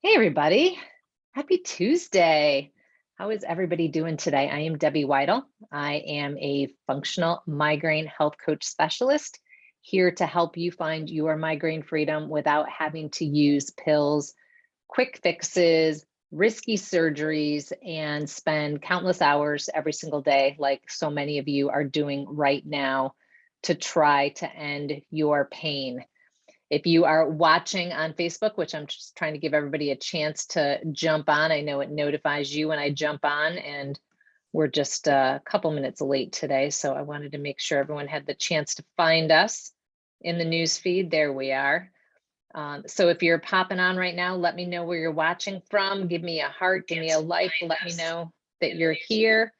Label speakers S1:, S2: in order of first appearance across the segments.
S1: Hey, everybody. Happy Tuesday. How is everybody doing today? I am Debbie Waidl. I am a functional migraine health coach specialist here to help you find your migraine freedom without having to use pills, quick fixes, risky surgeries, and spend countless hours every single day, like so many of you are doing right now, to try to end your pain. If you are watching on Facebook, which I'm just trying to give everybody a chance to jump on, I know it notifies you when I jump on, and we're just a couple minutes late today. So I wanted to make sure everyone had the chance to find us in the news feed. There we are. So if you're popping on right now, let me know where you're watching from. Give me a heart, give me a like, let me know that you're here.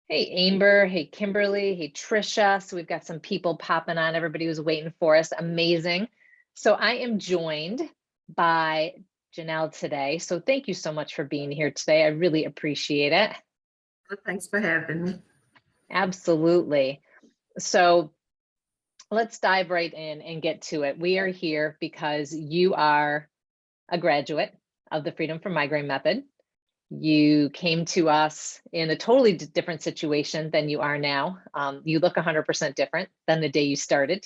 S1: Hey, Amber. Hey, Kimberly. Hey, Trisha. So we've got some people popping on. Everybody was waiting for us. Amazing. So I am joined by Janel today. So thank you so much for being here today. I really appreciate it.
S2: Well, thanks for having me.
S1: Absolutely. So let's dive right in and get to it. We are here because you are a graduate of the Freedom From Migraine Method. You came to us in a totally different situation than you are now. You look 100% different than the day you started.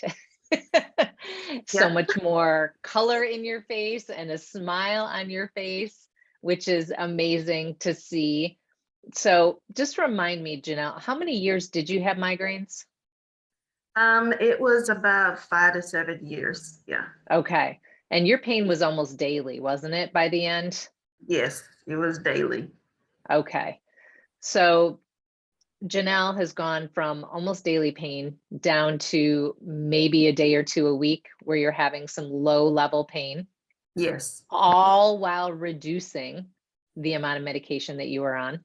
S1: So much more color in your face and a smile on your face, which is amazing to see. So just remind me, Janelle, how many years did you have migraines?
S2: It was about 5 to 7 years. Yeah.
S1: Okay. And your pain was almost daily, wasn't it, by the end?
S2: Yes, it was daily.
S1: Okay. So Janelle has gone from almost daily pain down to maybe a day or two a week where you're having some low level pain,
S2: Yes.
S1: all while reducing the amount of medication that you are on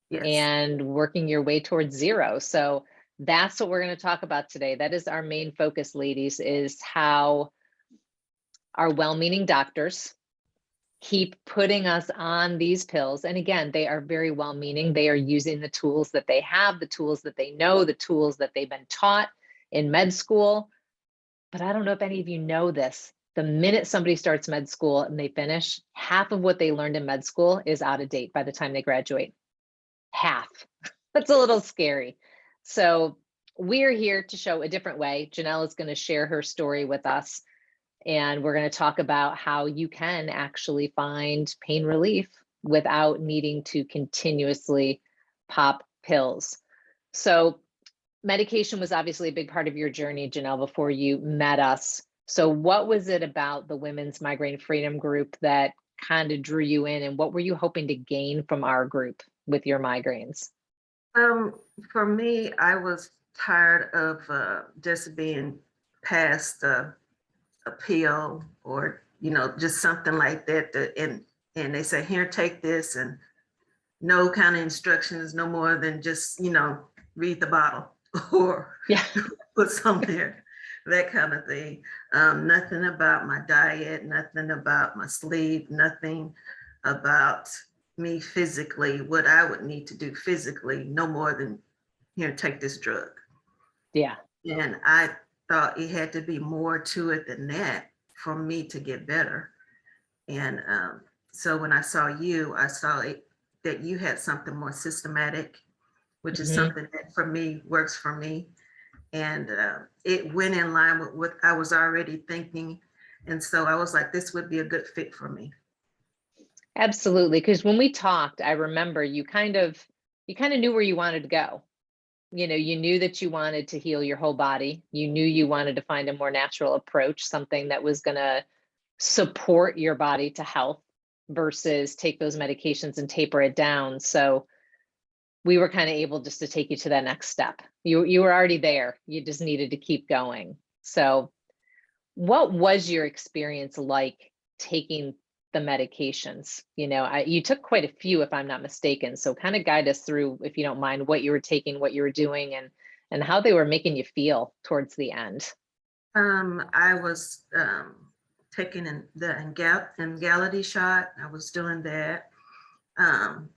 S2: Yes.
S1: and working your way towards zero. So that's what we're going to talk about today. That is our main focus, ladies, is how our well-meaning doctors keep putting us on these pills. And again, they are very well-meaning. They are using the tools that they have, the tools that they know, the tools that they've been taught in med school. But I don't know if any of you know this. The minute somebody starts med school and they finish, half of what they learned in med school is out of date by the time they graduate. Half. That's a little scary. So we're here to show a different way. Janelle is going to share her story with us. And we're going to talk about how you can actually find pain relief without needing to continuously pop pills. So medication was obviously a big part of your journey, Janelle, before you met us. So what was it about the Women's Migraine Freedom Group that kind of drew you in, and what were you hoping to gain from our group with your migraines?
S2: For me, I was tired of just being passed a pill or, just something like that. And they say, here, take this, and no kind of instructions, no more than just, read the bottle or put some there, that kind of thing. Nothing about my diet, nothing about my sleep, nothing about me physically, what I would need to do physically, no more than, here, take this drug.
S1: Yeah.
S2: And I thought it had to be more to it than that for me to get better. And so when I saw you, I saw that you had something more systematic, which is something that for me works for me. And it went in line with what I was already thinking. And so I was like, this would be a good fit for me.
S1: Absolutely. Because when we talked, I remember you kind of knew where you wanted to go. You know, you knew that you wanted to heal your whole body. You knew you wanted to find a more natural approach, something that was going to support your body to health versus take those medications and taper it down. So we were kind of able just to take you to that next step. You were already there. You just needed to keep going. So what was your experience like taking the medications? You know, you took quite a few, if I'm not mistaken. So kind of guide us through, if you don't mind, what you were taking, what you were doing, and how they were making you feel towards the end.
S2: I was taking the Emgality shot. I was doing that.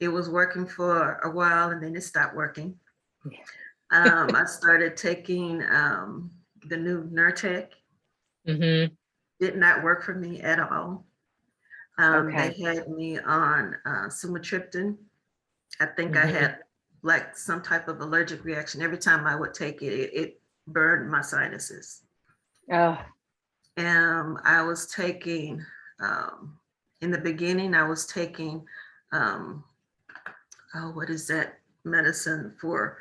S2: It was working for a while, and then it stopped working. I started taking the new Nurtec. Did not work for me at all.
S1: Okay.
S2: They had me on Sumatriptan. I think I
S1: Mhm.
S2: had like some type of allergic reaction. Every time I would take it, it burned my sinuses.
S1: Oh,
S2: I was taking, in the beginning, I was taking, um, oh, what is that medicine for?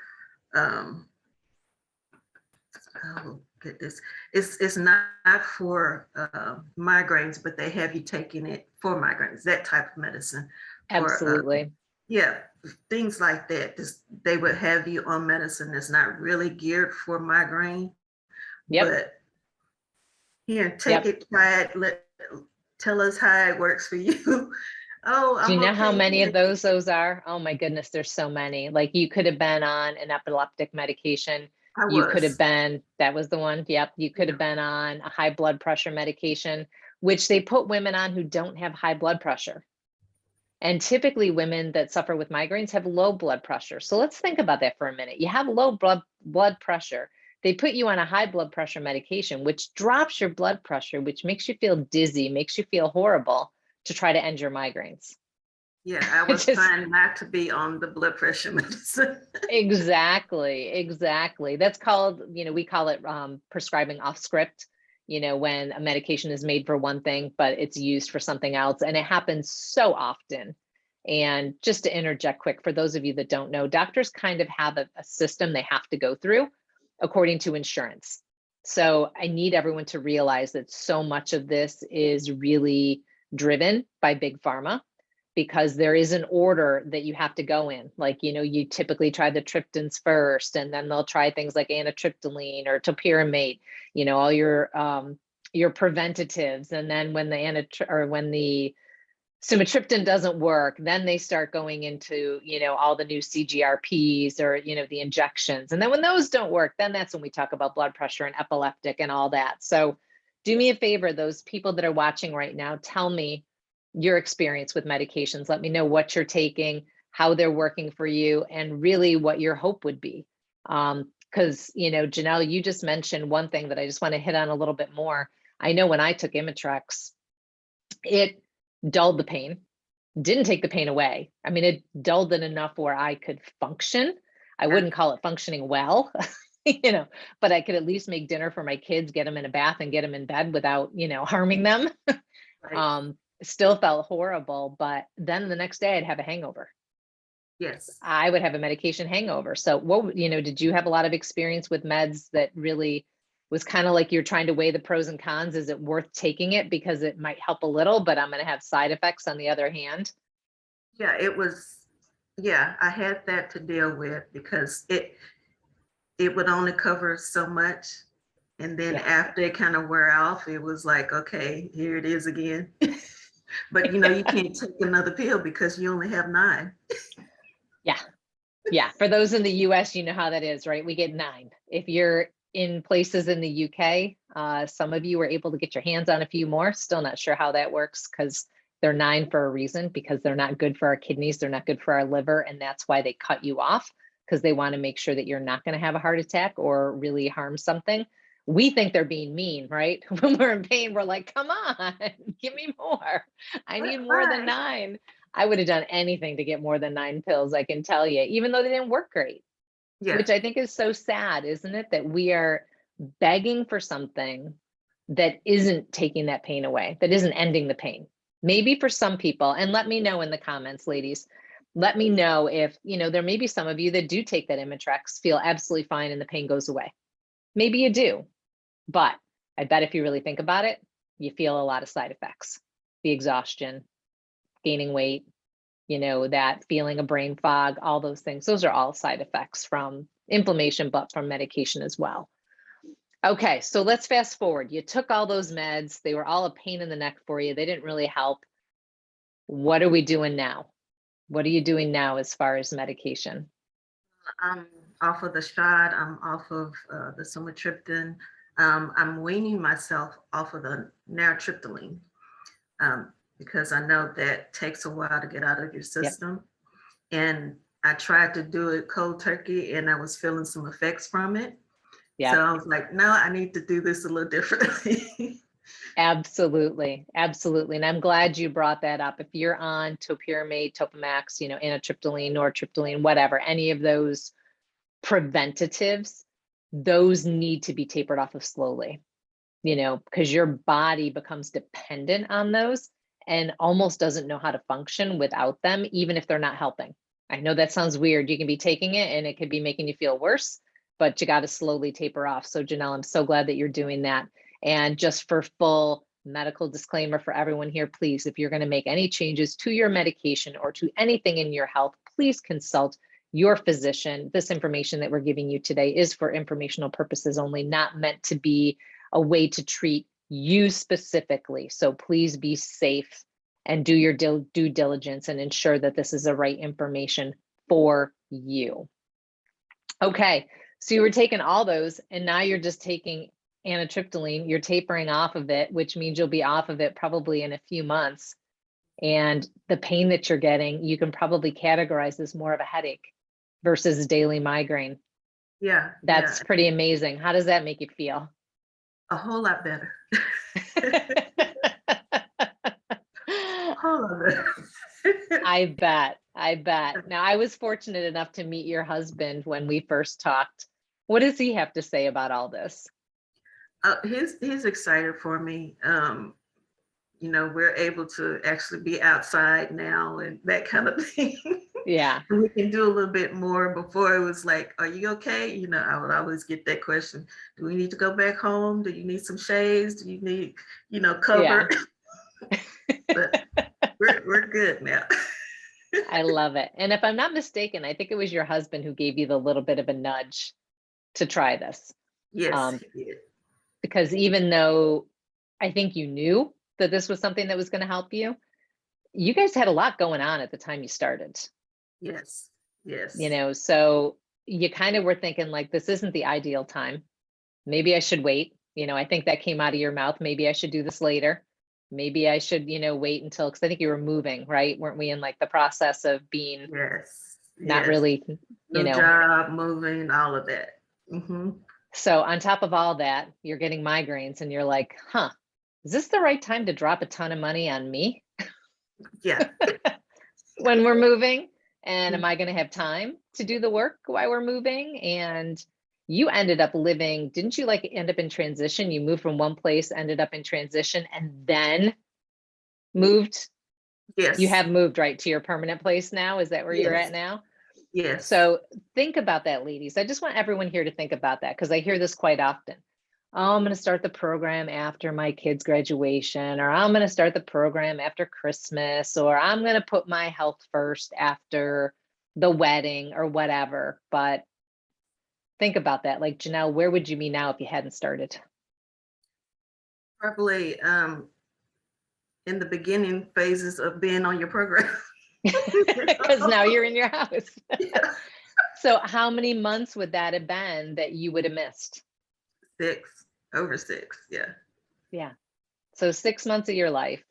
S2: Um, oh, get this. It's not for migraines, but they have you taking it for migraines, that type of medicine for,
S1: absolutely.
S2: yeah, things like that. They would have you on medicine that's not really geared for migraine,
S1: Yep.
S2: but here, take
S1: Yep.
S2: it, try it, tell us how it works for you. Oh,
S1: Do
S2: I'm
S1: you know how
S2: okay
S1: many of
S2: here.
S1: those are? Oh my goodness, there's so many. Like you could have been on an epileptic medication.
S2: I
S1: You could have
S2: was.
S1: been, that was the one. Yep. You could
S2: Yeah.
S1: have been on a high blood pressure medication, which they put women on who don't have high blood pressure. And typically women that suffer with migraines have low blood pressure. So let's think about that for a minute. You have low blood pressure. They put you on a high blood pressure medication, which drops your blood pressure, which makes you feel dizzy, makes you feel horrible to try to end your migraines.
S2: Yeah, I
S1: It's
S2: was
S1: just
S2: trying not to be on the blood pressure medicine.
S1: exactly. That's called, we call it prescribing off script, when a medication is made for one thing, but it's used for something else. And it happens so often. And just to interject quick, for those of you that don't know, doctors kind of have a system they have to go through according to insurance. So I need everyone to realize that so much of this is really driven by big pharma because there is an order that you have to go in. Like, you typically try the triptans first, and then they'll try things like anatriptyline or topiramate, all your preventatives. And then when the Sumatriptan doesn't work, then they start going into, all the new CGRPs or, the injections. And then when those don't work, then that's when we talk about blood pressure and epileptic and all that. So do me a favor, those people that are watching right now, tell me your experience with medications. Let me know what you're taking, how they're working for you, and really what your hope would be. Because, Janelle, you just mentioned one thing that I just want to hit on a little bit more. I know when I took Imitrex, it dulled the pain, didn't take the pain away. I mean, it dulled it enough where I could function. I
S2: Yeah,
S1: wouldn't call it functioning well, but I could at least make dinner for my kids, get them in a bath and get them in bed without, harming them.
S2: right.
S1: Still felt horrible, but then the next day I'd have a hangover.
S2: Yes.
S1: I would have a medication hangover. So did you have a lot of experience with meds that really was kind of like you're trying to weigh the pros and cons? Is it worth taking it because it might help a little, but I'm going to have side effects on the other hand?
S2: Yeah, it was, yeah, I had that to deal with because it would only cover so much. And then
S1: Yeah.
S2: after it kind of wear off, it was like, okay, here it is again. But you can't take another pill because you only have 9.
S1: Yeah. Yeah. For those in the US, you know how that is, right? We get 9. If you're in places in the UK, some of you were able to get your hands on a few more. Still not sure how that works because they're 9 for a reason, because they're not good for our kidneys. They're not good for our liver. And that's why they cut you off, because they want to make sure that you're not going to have a heart attack or really harm something. We think they're being mean, right? When we're in pain, we're like, come on, give me more. I need more than
S2: Why?
S1: 9. I would have done anything to get more than 9 pills, I can tell you, even though they didn't work great,
S2: Yeah,
S1: which I think is so sad, isn't it? That we are begging for something that isn't taking that pain away, that isn't ending the pain. Maybe for some people, and let me know in the comments, ladies, let me know if, there may be some of you that do take that Imitrex, feel absolutely fine, and the pain goes away. Maybe you do, but I bet if you really think about it, you feel a lot of side effects, the exhaustion, gaining weight, that feeling of brain fog, all those things. Those are all side effects from inflammation, but from medication as well. Okay, so let's fast forward. You took all those meds. They were all a pain in the neck for you. They didn't really help. What are we doing now? What are you doing now as far as medication?
S2: I'm off of the shot. I'm off of the Sumatriptan. I'm weaning myself off of the Naratriptyline because I know that takes a while to get out of your
S1: Yep.
S2: system. And I tried to do it cold turkey and I was feeling some effects from it. So
S1: Yep.
S2: I was like, no, I need to do this a little differently.
S1: Absolutely. Absolutely. And I'm glad you brought that up. If you're on topiramate, Topamax, anatriptyline, Nortriptyline, whatever, any of those preventatives, those need to be tapered off of slowly, because your body becomes dependent on those and almost doesn't know how to function without them, even if they're not helping. I know that sounds weird. You can be taking it and it could be making you feel worse, but you got to slowly taper off. So Janel, I'm so glad that you're doing that. And just for full medical disclaimer for everyone here, please, if you're going to make any changes to your medication or to anything in your health, please consult your physician. This information that we're giving you today is for informational purposes only, not meant to be a way to treat you specifically. So please be safe and do your due diligence and ensure that this is the right information for you. Okay, so you were taking all those and now you're just taking anatriptyline, you're tapering off of it, which means you'll be off of it probably in a few months. And the pain that you're getting, you can probably categorize as more of a headache versus daily migraine.
S2: Yeah.
S1: That's pretty amazing. How does that make you feel?
S2: A whole lot better. A whole lot better.
S1: I bet. Now, I was fortunate enough to meet your husband when we first talked. What does he have to say about all this?
S2: He's excited for me. We're able to actually be outside now and that kind of thing.
S1: Yeah.
S2: And we can do a little bit more. Before it was like, are you okay? I would always get that question. Do we need to go back home? Do you need some shades? Do you need, cover? Yeah. But we're good now.
S1: I love it. And if I'm not mistaken, I think it was your husband who gave you the little bit of a nudge to try this.
S2: Yes, he did.
S1: Because even though I think you knew that this was something that was going to help you, you guys had a lot going on at the time you started.
S2: Yes.
S1: So you kind of were thinking like, this isn't the ideal time. Maybe I should wait. I think that came out of your mouth. Maybe I should do this later. Maybe I should, wait until, because I think you were moving, right? Weren't we in like the process of being not really,
S2: New job, moving, all of that. Mm-hmm.
S1: So on top of all that, you're getting migraines and you're like, is this the right time to drop a ton of money on me?
S2: Yeah.
S1: When we're moving? And am I going to have time to do the work while we're moving? And you ended up living, didn't you end up in transition? You moved from one place, ended up in transition, and then moved?
S2: Yes.
S1: You have moved right to your permanent place now? Is that where you're at now?
S2: Yes.
S1: So think about that, ladies. I just want everyone here to think about that because I hear this quite often. Oh, I'm going to start the program after my kid's graduation, or I'm going to start the program after Christmas, or I'm going to put my health first after the wedding or whatever. But think about that. Like, Janel, where would you be now if you hadn't started?
S2: Probably in the beginning phases of being on your program.
S1: Because now you're in your house.
S2: Yeah.
S1: So how many months would that have been that you would have missed?
S2: 6, over 6. Yeah.
S1: Yeah. So 6 months of your life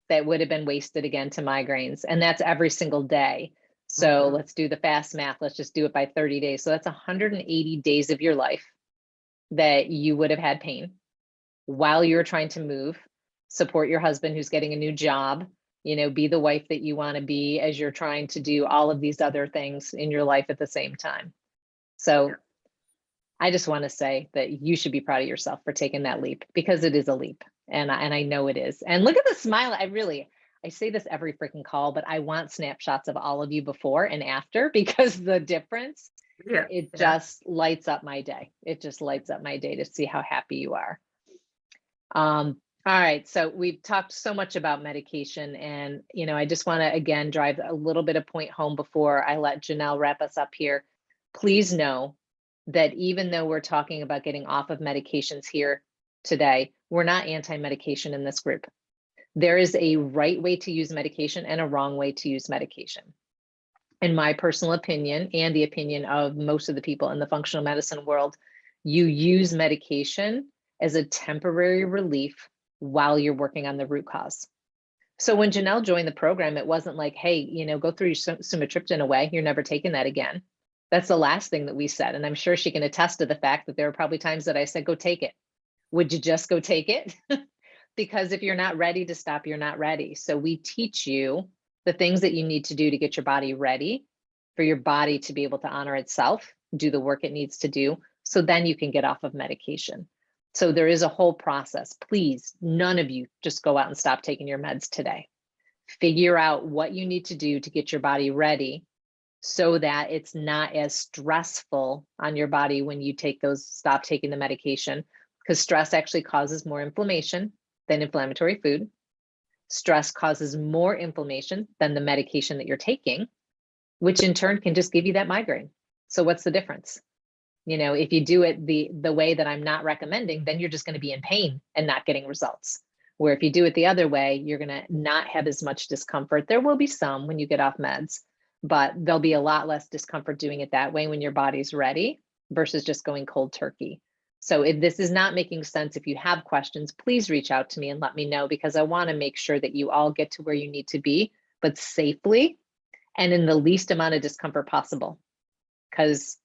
S1: that would have been wasted again to migraines. And that's every single day. So let's do the fast math. Let's just do it by 30 days. So that's 180 days of your life that you would have had pain while you're trying to move, support your husband who's getting a new job, be the wife that you want to be as you're trying to do all of these other things in your life at the same time. So I just want to say that you should be proud of yourself for taking that leap because it is a leap. And I know it is. And look at the smile. I say this every freaking call, but I want snapshots of all of you before and after because the difference, it just lights up my day. It just lights up my day to see how happy you are. All right. So we've talked so much about medication and, I just want to, again, drive a little bit of point home before I let Janel wrap us up here. Please know that even though we're talking about getting off of medications here today, we're not anti-medication in this group. There is a right way to use medication and a wrong way to use medication. In my personal opinion, and the opinion of most of the people in the functional medicine world, you use medication as a temporary relief while you're working on the root cause. So when Janel joined the program, it wasn't like, hey, go through your Sumatriptan away. You're never taking that again. That's the last thing that we said. And I'm sure she can attest to the fact that there are probably times that I said, go take it. Would you just go take it? because if you're not ready to stop, you're not ready. So we teach you the things that you need to do to get your body ready for your body to be able to honor itself, do the work it needs to do, so then you can get off of medication. So there is a whole process. Please, none of you just go out and stop taking your meds today. Figure out what you need to do to get your body ready so that it's not as stressful on your body when you stop taking the medication, because stress actually causes more inflammation than inflammatory food. Stress causes more inflammation than the medication that you're taking, which in turn can just give you that migraine. So what's the difference? You know, if you do it the way that I'm not recommending, then you're just going to be in pain and not getting results. Where if you do it the other way, you're going to not have as much discomfort. There will be some when you get off meds, but there'll be a lot less discomfort doing it that way when your body's ready versus just going cold turkey. So if this is not making sense, if you have questions, please reach out to me and let me know, because I want to make sure that you all get to where you need to be, but safely and in the least amount of discomfort possible. Because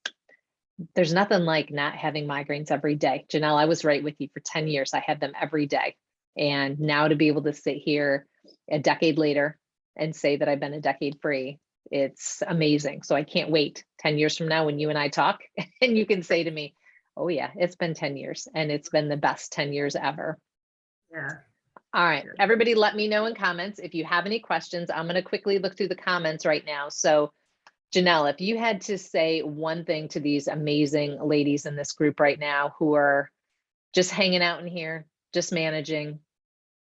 S1: there's nothing like not having migraines every day. Janelle, I was right with you for 10 years. I had them every day. And now to be able to sit here a decade later and say that I've been a decade free, it's amazing. So I can't wait 10 years from now when you and I talk and you can say to me, oh yeah, it's been 10 years and it's been the best 10 years ever.
S2: Yeah.
S1: All right, everybody let me know in comments if you have any questions. I'm going to quickly look through the comments right now. So Janelle, if you had to say one thing to these amazing ladies in this group right now who are just hanging out in here, just managing,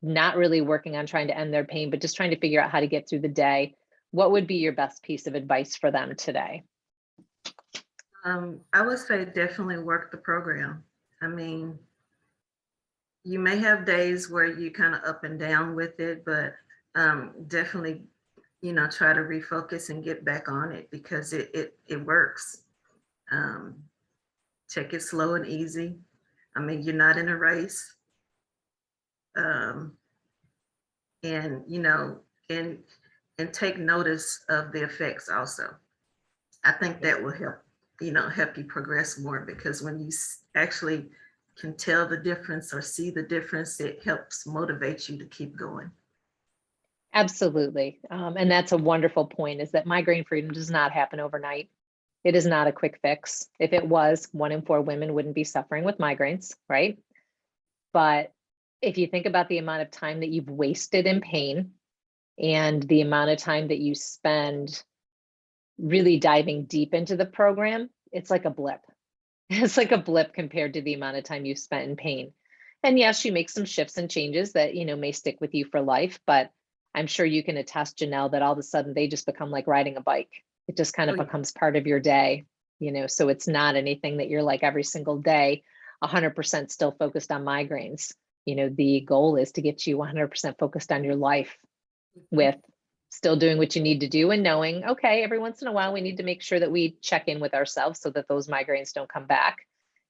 S1: not really working on trying to end their pain, but just trying to figure out how to get through the day, what would be your best piece of advice for them today?
S2: I would say definitely work the program. I mean, you may have days where you kind of up and down with it, but definitely, you know, try to refocus and get back on it, because it works. Take it slow and easy. I mean, you're not in a race. And you know, and take notice of the effects also. I think that will help, you know, help you progress more, because when you actually can tell the difference or see the difference, it helps motivate you to keep going.
S1: Absolutely. And that's a wonderful point, is that migraine freedom does not happen overnight. It is not a quick fix. If it was, 1 in 4 women wouldn't be suffering with migraines, right? But if you think about the amount of time that you've wasted in pain and the amount of time that you spend really diving deep into the program, it's like a blip. It's like a blip compared to the amount of time you've spent in pain. And yes, you make some shifts and changes that, you know, may stick with you for life, but I'm sure you can attest, Janelle, that all of a sudden they just become like riding a bike. It just kind of becomes part of your day, you know, so it's not anything that you're like every single day, 100% still focused on migraines. You know, the goal is to get you 100% focused on your life with still doing what you need to do and knowing, okay, every once in a while, we need to make sure that we check in with ourselves so that those migraines don't come back.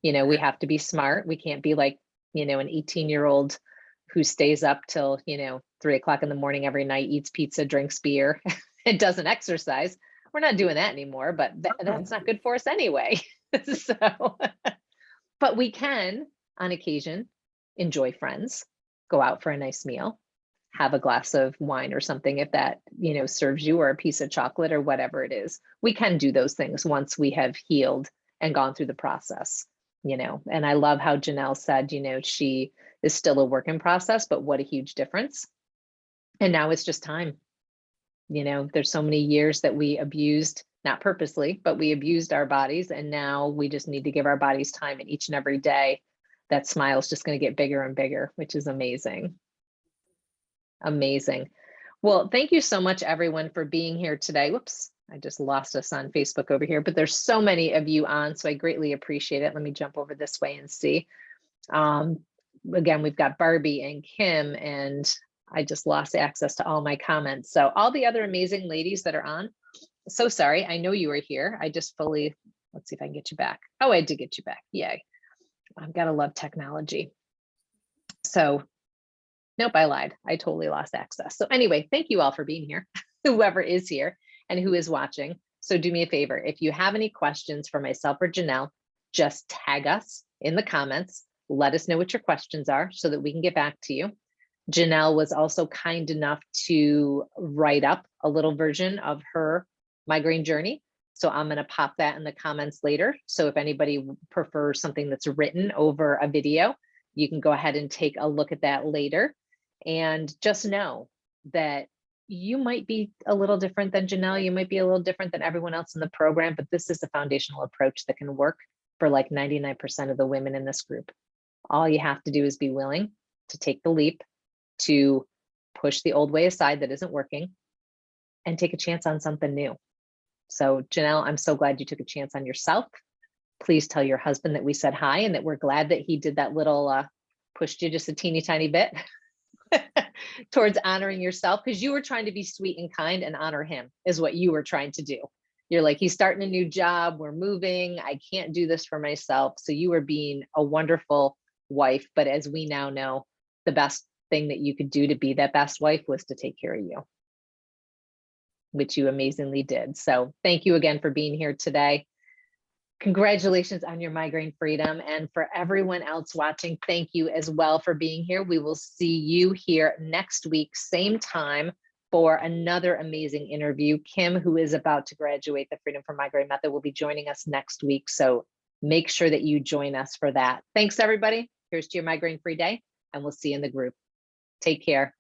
S1: You know, we have to be smart. We can't be like, you know, an 18-year-old who stays up till, you know, 3 o'clock in the morning every night, eats pizza, drinks beer, and doesn't exercise. We're not doing that anymore, but that's not good for us anyway. So, but we can, on occasion, enjoy friends, go out for a nice meal, have a glass of wine or something if that, you know, serves you, or a piece of chocolate or whatever it is. We can do those things once we have healed and gone through the process, you know. And I love how Janelle said, you know, she is still a work in process, but what a huge difference. And now it's just time. You know, there's so many years that we abused, not purposely, but we abused our bodies. And now we just need to give our bodies time, and each and every day that smile is just going to get bigger and bigger, which is amazing. Amazing. Well, thank you so much, everyone, for being here today. Whoops, I just lost us on Facebook over here, but there's so many of you on, so I greatly appreciate it. Let me jump over this way and see. Again, we've got Barbie and Kim, and I just lost access to all my comments. So all the other amazing ladies that are on, so sorry, I know you were here. I just fully, let's see if I can get you back. Oh, I did get you back. Yay. I've got to love technology. So nope, I lied. I totally lost access. So anyway, thank you all for being here, whoever is here and who is watching. So do me a favor, if you have any questions for myself or Janelle, just tag us in the comments. Let us know what your questions are so that we can get back to you. Janel was also kind enough to write up a little version of her migraine journey. So I'm going to pop that in the comments later. So if anybody prefers something that's written over a video, you can go ahead and take a look at that later. And just know that you might be a little different than Janel. You might be a little different than everyone else in the program, but this is a foundational approach that can work for like 99% of the women in this group. All you have to do is be willing to take the leap, to push the old way aside that isn't working, and take a chance on something new. So Janel, I'm so glad you took a chance on yourself. Please tell your husband that we said hi and that we're glad that he did that little, pushed you just a teeny tiny bit towards honoring yourself, because you were trying to be sweet and kind and honor him is what you were trying to do. You're like, he's starting a new job, we're moving, I can't do this for myself. So you were being a wonderful wife, but as we now know, the best thing that you could do to be that best wife was to take care of you, which you amazingly did. So thank you again for being here today. Congratulations on your migraine freedom. And for everyone else watching, thank you as well for being here. We will see you here next week, same time, for another amazing interview. Kim, who is about to graduate the Freedom From Migraine Method, will be joining us next week. So make sure that you join us for that. Thanks, everybody. Here's to your migraine-free day, and we'll see you in the group. Take care.